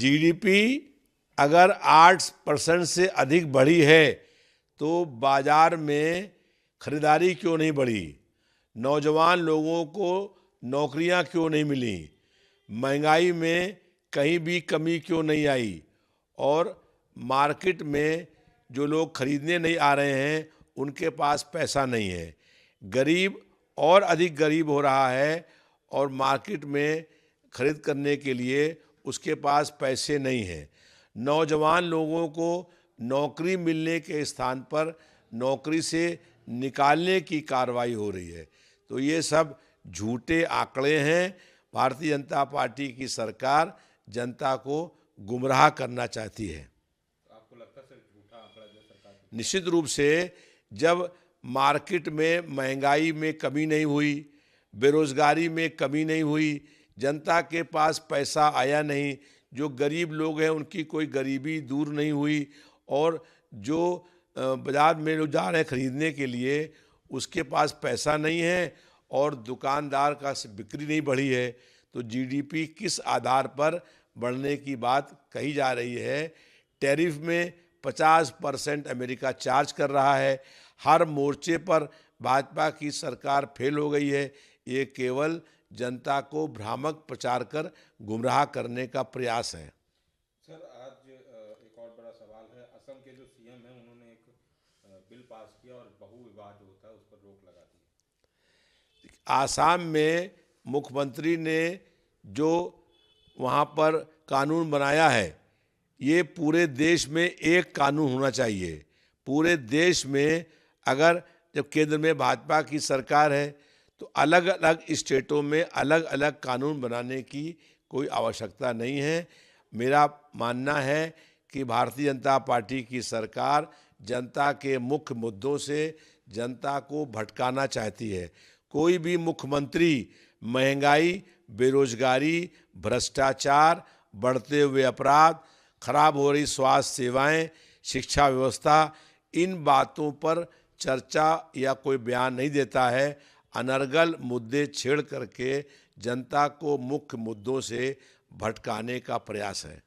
GDP अगर 8% से अधिक बढ़ी है तो बाजार में खरीदारी क्यों नहीं बढ़ी, नौजवान लोगों को नौकरियां क्यों नहीं मिली, महंगाई में कहीं भी कमी क्यों नहीं आई और मार्केट में जो लोग खरीदने नहीं आ रहे हैं उनके पास पैसा नहीं है। गरीब और अधिक गरीब हो रहा है और मार्केट में खरीद करने के लिए उसके पास पैसे नहीं हैं। नौजवान लोगों को नौकरी मिलने के स्थान पर नौकरी से निकालने की कार्रवाई हो रही है। तो ये सब झूठे आंकड़े हैं। भारतीय जनता पार्टी की सरकार जनता को गुमराह करना चाहती है। आपको लगता है सर झूठा आंकड़ा जो सरकार की? निश्चित रूप से जब मार्केट में महंगाई में कमी नहीं हुई, बेरोजगारी में कमी नहीं हुई, जनता के पास पैसा आया नहीं, जो गरीब लोग हैं उनकी कोई गरीबी दूर नहीं हुई और जो बाजार में लोग जा रहे हैं खरीदने के लिए उसके पास पैसा नहीं है और दुकानदार का बिक्री नहीं बढ़ी है, तो जीडीपी किस आधार पर बढ़ने की बात कही जा रही है। टैरिफ में 50% अमेरिका चार्ज कर रहा है। हर मोर्चे पर भाजपा की सरकार फेल हो गई है। ये केवल जनता को भ्रामक प्रचार कर गुमराह करने का प्रयास है। सर आज एक और बड़ा सवाल है, असम के जो सीएम हैं उन्होंने एक बिल पास किया और बहु विवाद जो होता है उस पर रोक लगा दी। आसाम में मुख्यमंत्री ने जो वहाँ पर कानून बनाया है, ये पूरे देश में एक कानून होना चाहिए। पूरे देश में अगर जब केंद्र में भाजपा की सरकार है तो अलग अलग स्टेटों में अलग अलग कानून बनाने की कोई आवश्यकता नहीं है। मेरा मानना है कि भारतीय जनता पार्टी की सरकार जनता के मुख्य मुद्दों से जनता को भटकाना चाहती है। कोई भी मुख्यमंत्री महंगाई, बेरोजगारी, भ्रष्टाचार, बढ़ते हुए अपराध, खराब हो रही स्वास्थ्य सेवाएं, शिक्षा व्यवस्था, इन बातों पर चर्चा या कोई बयान नहीं देता है। अनर्गल मुद्दे छेड़ करके जनता को मुख्य मुद्दों से भटकाने का प्रयास है।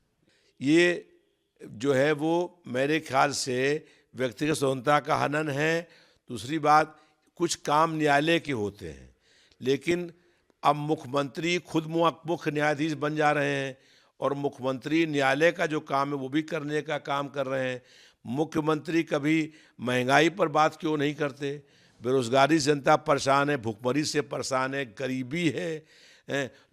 ये जो है वो मेरे ख्याल से व्यक्तिगत स्वतंत्रता का हनन है। दूसरी बात, कुछ काम न्यायालय के होते हैं, लेकिन अब मुख्यमंत्री खुद मुख्य न्यायाधीश बन जा रहे हैं और मुख्यमंत्री न्यायालय का जो काम है वो भी करने का काम कर रहे हैं। मुख्यमंत्री कभी महंगाई पर बात क्यों नहीं करते? बेरोजगारी से जनता परेशान है, भुखमरी से परेशान है, गरीबी है,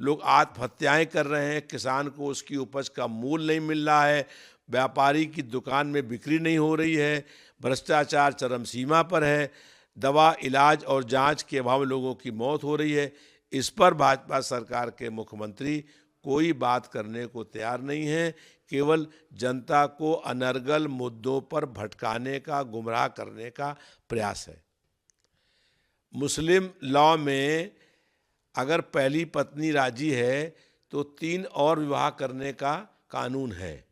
लोग आत्महत्याएं कर रहे हैं, किसान को उसकी उपज का मूल्य नहीं मिल रहा है, व्यापारी की दुकान में बिक्री नहीं हो रही है, भ्रष्टाचार चरम सीमा पर है, दवा, इलाज और जांच के अभाव में लोगों की मौत हो रही है। इस पर भाजपा सरकार के मुख्यमंत्री कोई बात करने को तैयार नहीं है। केवल जनता को अनर्गल मुद्दों पर भटकाने का, गुमराह करने का प्रयास है। मुस्लिम लॉ में अगर पहली पत्नी राजी है तो 3 और विवाह करने का कानून है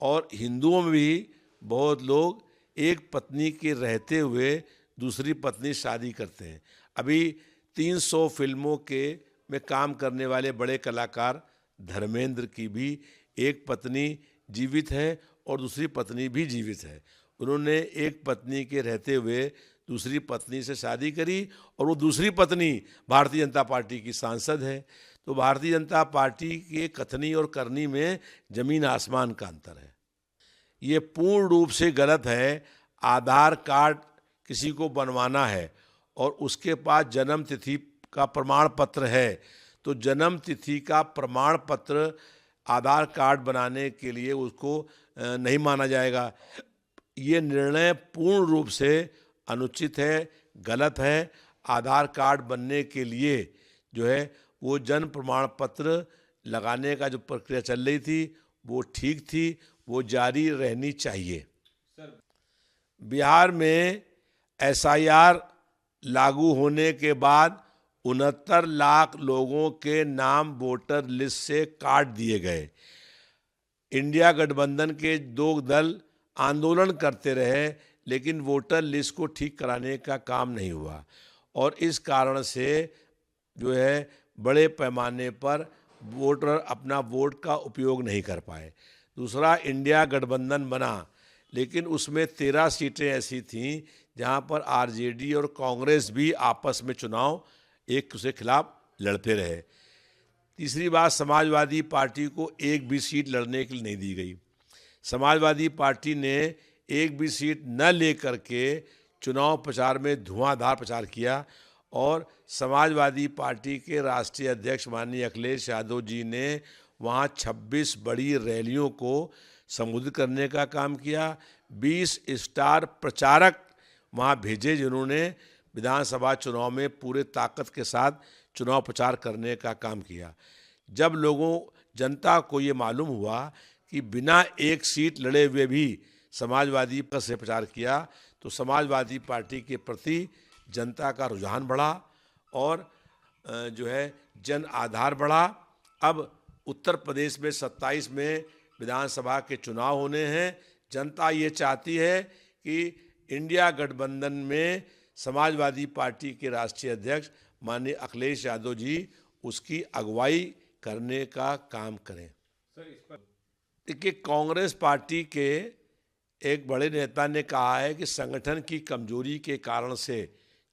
और हिंदुओं में भी बहुत लोग एक पत्नी के रहते हुए दूसरी पत्नी शादी करते हैं। अभी 300 फिल्मों के में काम करने वाले बड़े कलाकार धर्मेंद्र की भी एक पत्नी जीवित है और दूसरी पत्नी भी जीवित है। उन्होंने एक पत्नी के रहते हुए दूसरी पत्नी से शादी करी और वो दूसरी पत्नी भारतीय जनता पार्टी की सांसद है। तो भारतीय जनता पार्टी के कथनी और करनी में जमीन आसमान का अंतर है। ये पूर्ण रूप से गलत है। आधार कार्ड किसी को बनवाना है और उसके पास जन्म तिथि का प्रमाण पत्र है तो जन्म तिथि का प्रमाण पत्र आधार कार्ड बनाने के लिए उसको नहीं माना जाएगा। ये निर्णय पूर्ण रूप से अनुचित है, गलत है। आधार कार्ड बनने के लिए जो है वो जन्म प्रमाण पत्र लगाने का जो प्रक्रिया चल रही थी वो ठीक थी, वो जारी रहनी चाहिए। बिहार में SIR लागू होने के बाद 69 लाख लोगों के नाम वोटर लिस्ट से काट दिए गए। इंडिया गठबंधन के 2 दल आंदोलन करते रहे लेकिन वोटर लिस्ट को ठीक कराने का काम नहीं हुआ और इस कारण से जो है बड़े पैमाने पर वोटर अपना वोट का उपयोग नहीं कर पाए। दूसरा, इंडिया गठबंधन बना, लेकिन उसमें 13 सीटें ऐसी थीं जहां पर आरजेडी और कांग्रेस भी आपस में चुनाव एक दूसरे के खिलाफ लड़ते रहे। तीसरी बात, समाजवादी पार्टी को एक भी सीट लड़ने के लिए नहीं दी गई। समाजवादी पार्टी ने एक भी सीट न लेकर के चुनाव प्रचार में धुआंधार प्रचार किया और समाजवादी पार्टी के राष्ट्रीय अध्यक्ष माननीय अखिलेश यादव जी ने वहाँ 26 बड़ी रैलियों को संबोधित करने का काम किया। 20 स्टार प्रचारक वहाँ भेजे जिन्होंने विधानसभा चुनाव में पूरे ताकत के साथ चुनाव प्रचार करने का काम किया। जब जनता को ये मालूम हुआ कि बिना एक सीट लड़े हुए भी समाजवादी से प्रचार किया, तो समाजवादी पार्टी के प्रति जनता का रुझान बढ़ा और जो है जन आधार बढ़ा। अब उत्तर प्रदेश में 27 में विधानसभा के चुनाव होने हैं। जनता ये चाहती है कि इंडिया गठबंधन में समाजवादी पार्टी के राष्ट्रीय अध्यक्ष माननीय अखिलेश यादव जी उसकी अगुवाई करने का काम करें। सर, इस पर देखिए, कांग्रेस पार्टी के एक बड़े नेता ने कहा है कि संगठन की कमजोरी के कारण से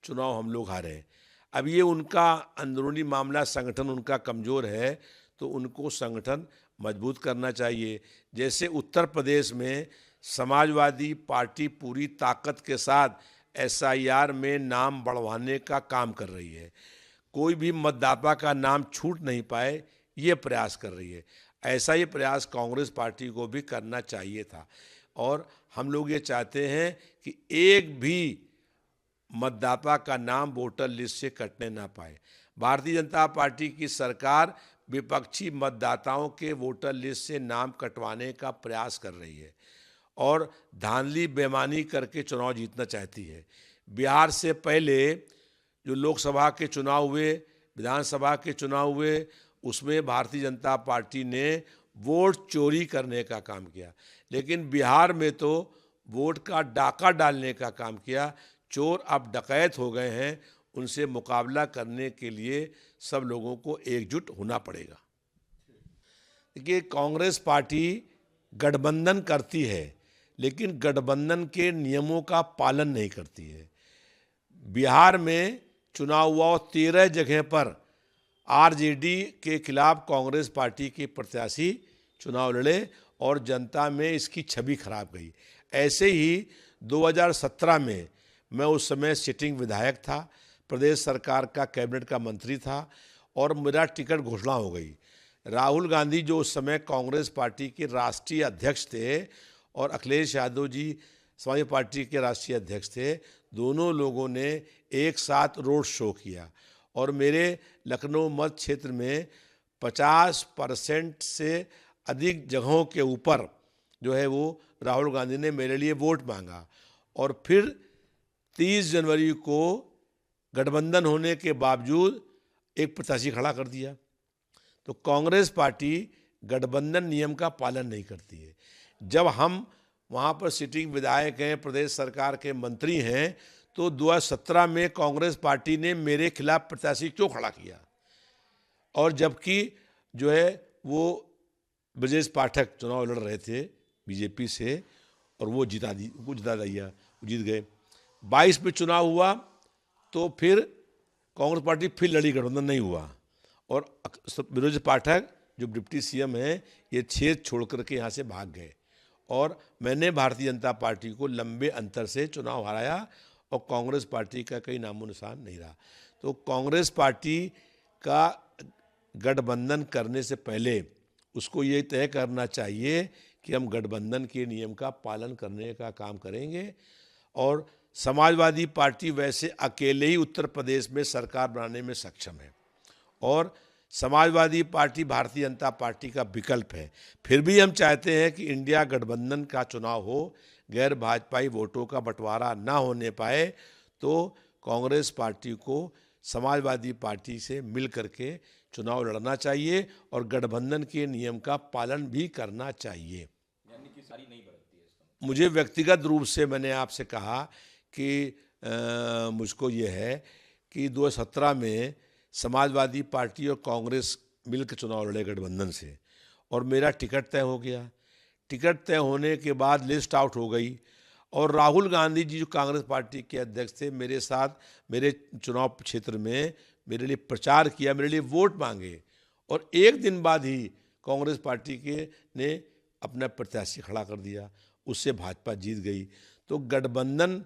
चुनाव हम लोग हारे हैं। अब ये उनका अंदरूनी मामला, संगठन उनका कमज़ोर है तो उनको संगठन मजबूत करना चाहिए। जैसे उत्तर प्रदेश में समाजवादी पार्टी पूरी ताकत के साथ SIR में नाम बढ़वाने का काम कर रही है, कोई भी मतदाता का नाम छूट नहीं पाए ये प्रयास कर रही है। ऐसा ही प्रयास कांग्रेस पार्टी को भी करना चाहिए था और हम लोग ये चाहते हैं कि एक भी मतदाता का नाम वोटर लिस्ट से कटने ना पाए। भारतीय जनता पार्टी की सरकार विपक्षी मतदाताओं के वोटर लिस्ट से नाम कटवाने का प्रयास कर रही है और धांधली बेईमानी करके चुनाव जीतना चाहती है। बिहार से पहले जो लोकसभा के चुनाव हुए, विधानसभा के चुनाव हुए, उसमें भारतीय जनता पार्टी ने वोट चोरी करने का काम किया, लेकिन बिहार में तो वोट का डाका डालने का काम किया। चोर अब डकैत हो गए हैं, उनसे मुकाबला करने के लिए सब लोगों को एकजुट होना पड़ेगा। देखिए, कांग्रेस पार्टी गठबंधन करती है लेकिन गठबंधन के नियमों का पालन नहीं करती है। बिहार में चुनाव हुआ और 13 जगह पर आरजेडी के खिलाफ कांग्रेस पार्टी के प्रत्याशी चुनाव लड़े और जनता में इसकी छवि खराब गई। ऐसे ही 2017 में मैं उस समय सिटिंग विधायक था, प्रदेश सरकार का कैबिनेट का मंत्री था और मेरा टिकट घोषणा हो गई। राहुल गांधी जो उस समय कांग्रेस पार्टी के राष्ट्रीय अध्यक्ष थे और अखिलेश यादव जी समाजवादी पार्टी के राष्ट्रीय अध्यक्ष थे, दोनों लोगों ने एक साथ रोड शो किया और मेरे लखनऊ मत क्षेत्र में 50% से अधिक जगहों के ऊपर जो है वो राहुल गांधी ने मेरे लिए वोट मांगा और फिर 30 जनवरी को गठबंधन होने के बावजूद एक प्रत्याशी खड़ा कर दिया। तो कांग्रेस पार्टी गठबंधन नियम का पालन नहीं करती है। जब हम वहाँ पर सिटिंग विधायक हैं, प्रदेश सरकार के मंत्री हैं, तो 2017 में कांग्रेस पार्टी ने मेरे खिलाफ प्रत्याशी क्यों खड़ा किया? और जबकि जो है वो ब्रजेश पाठक चुनाव लड़ रहे थे बीजेपी से और वो जिता दिया, जीत गए। 22 में चुनाव हुआ तो फिर कांग्रेस पार्टी फिर लड़ी, गठबंधन नहीं हुआ और ब्रजेश पाठक जो डिप्टी CM हैं ये क्षेत्र छोड़ करके यहाँ से भाग गए और मैंने भारतीय जनता पार्टी को लंबे अंतर से चुनाव हराया और कांग्रेस पार्टी का कहीं नामो निशान नहीं रहा। तो कांग्रेस पार्टी का गठबंधन करने से पहले उसको ये तय करना चाहिए कि हम गठबंधन के नियम का पालन करने का काम करेंगे। और समाजवादी पार्टी वैसे अकेले ही उत्तर प्रदेश में सरकार बनाने में सक्षम है और समाजवादी पार्टी भारतीय जनता पार्टी का विकल्प है। फिर भी हम चाहते हैं कि इंडिया गठबंधन का चुनाव हो, गैर भाजपाई वोटों का बंटवारा ना होने पाए, तो कांग्रेस पार्टी को समाजवादी पार्टी से मिल करके चुनाव लड़ना चाहिए और गठबंधन के नियम का पालन भी करना चाहिए। यानी कि सारी नहीं बरतती है इसका। मुझे व्यक्तिगत रूप से मैंने आपसे कहा कि मुझको ये है कि 2017 में समाजवादी पार्टी और कांग्रेस मिलकर चुनाव लड़े गठबंधन से और मेरा टिकट तय हो गया। टिकट तय होने के बाद लिस्ट आउट हो गई और राहुल गांधी जी जो कांग्रेस पार्टी के अध्यक्ष थे, मेरे साथ मेरे चुनाव क्षेत्र में मेरे लिए प्रचार किया, मेरे लिए वोट मांगे और एक दिन बाद ही कांग्रेस पार्टी के ने अपना प्रत्याशी खड़ा कर दिया, उससे भाजपा जीत गई। तो गठबंधन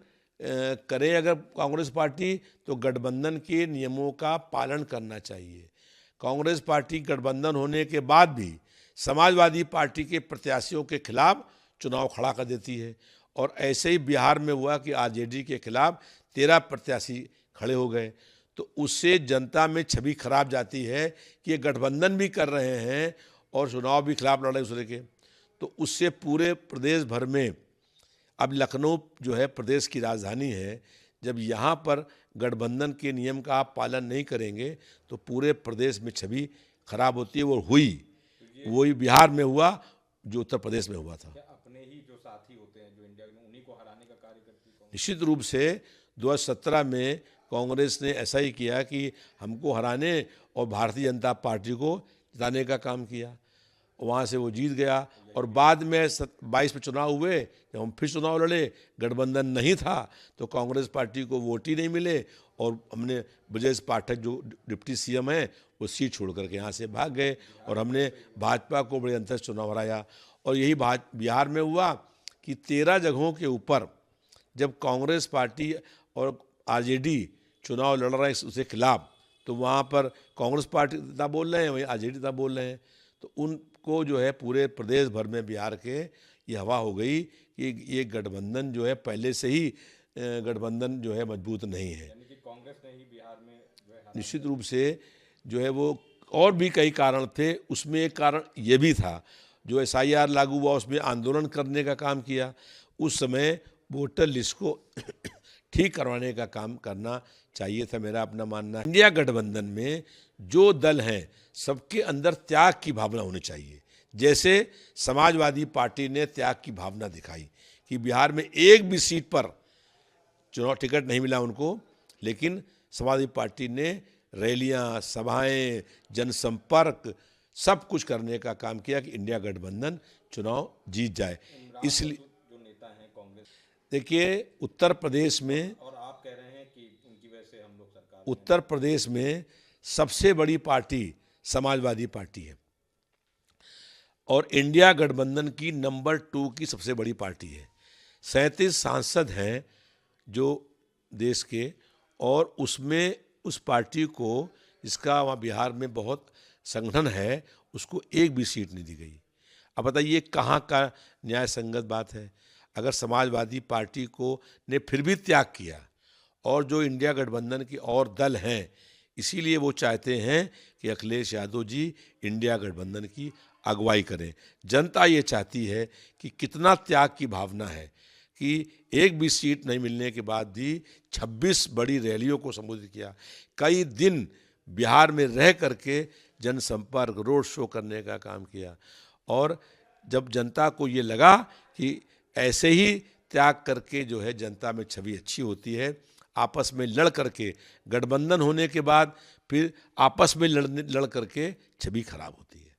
करे अगर कांग्रेस पार्टी तो गठबंधन के नियमों का पालन करना चाहिए। कांग्रेस पार्टी गठबंधन होने के बाद भी समाजवादी पार्टी के प्रत्याशियों के खिलाफ चुनाव खड़ा कर देती है और ऐसे ही बिहार में हुआ कि आरजेडी के खिलाफ 13 प्रत्याशी खड़े हो गए। तो उससे जनता में छवि खराब जाती है कि ये गठबंधन भी कर रहे हैं और चुनाव भी खिलाफ लड़ रहे दूसरे के। तो उससे पूरे प्रदेश भर में, अब लखनऊ जो है प्रदेश की राजधानी है, जब यहाँ पर गठबंधन के नियम का आप पालन नहीं करेंगे तो पूरे प्रदेश में छवि खराब होती है। वो हुई, वही बिहार में हुआ जो उत्तर प्रदेश में हुआ था। क्या अपने ही जो साथी होते हैं जो इंडिया में, उन्हीं को हराने का कार्य करती है कांग्रेस? निश्चित रूप से 2017 में कांग्रेस ने ऐसा ही किया कि हमको हराने और भारतीय जनता पार्टी को जिताने का काम किया। वहाँ से वो जीत गया और बाद में 22 में चुनाव हुए, जब हम फिर चुनाव लड़े, गठबंधन नहीं था तो कांग्रेस पार्टी को वोट ही नहीं मिले और हमने ब्रजेश पाठक जो डिप्टी सीएम हैं वो सीट छोड़ करके यहाँ से भाग गए और हमने भाजपा को बड़े अंतर से चुनाव हराया। और यही बिहार में हुआ कि 13 जगहों के ऊपर जब कांग्रेस पार्टी और आरजेडी चुनाव लड़ रहे हैं उसके खिलाफ, तो वहाँ पर कांग्रेस पार्टी था बोल रहे हैं, वहीं आरजेडी था बोल रहे हैं। तो उनको जो है पूरे प्रदेश भर में बिहार के ये हवा हो गई कि ये गठबंधन जो है पहले से ही गठबंधन जो है मजबूत नहीं है। यानी कि कांग्रेस ने ही बिहार में जो है निश्चित रूप से जो है वो और भी कई कारण थे, उसमें एक कारण ये भी था जो SIR लागू हुआ उसमें आंदोलन करने का काम किया। उस समय वोटर लिस्ट को ठीक करवाने का काम करना चाहिए था, मेरा अपना मानना है। इंडिया गठबंधन में जो दल हैं सबके अंदर त्याग की भावना होनी चाहिए। जैसे समाजवादी पार्टी ने त्याग की भावना दिखाई कि बिहार में एक भी सीट पर चुनाव टिकट नहीं मिला उनको, लेकिन समाजवादी पार्टी ने रैलियां, सभाएं, जनसंपर्क सब कुछ करने का काम किया कि इंडिया गठबंधन चुनाव जीत जाए। इसलिए जो नेता हैं कांग्रेस, देखिए उत्तर प्रदेश में, और आप कह रहे हैं कि उनकी वजह से हम लोग सरकार, उत्तर प्रदेश में सबसे बड़ी पार्टी समाजवादी पार्टी है और इंडिया गठबंधन की नंबर 2 की सबसे बड़ी पार्टी है। 37 सांसद हैं जो देश के, और उसमें उस पार्टी को, जिसका वहाँ बिहार में बहुत संगठन है, उसको एक भी सीट नहीं दी गई। अब बताइए कहाँ का न्याय संगत बात है। अगर समाजवादी पार्टी को ने फिर भी त्याग किया और जो इंडिया गठबंधन के और दल हैं, इसीलिए वो चाहते हैं कि अखिलेश यादव जी इंडिया गठबंधन की अगुवाई करें। जनता ये चाहती है कि कितना त्याग की भावना है कि एक भी सीट नहीं मिलने के बाद भी 26 बड़ी रैलियों को संबोधित किया, कई दिन बिहार में रह करके जनसंपर्क, रोड शो करने का काम किया। और जब जनता को ये लगा कि ऐसे ही त्याग करके जो है जनता में छवि अच्छी होती है, आपस में लड़ करके, गठबंधन होने के बाद फिर आपस में लड़ करके छवि खराब होती है।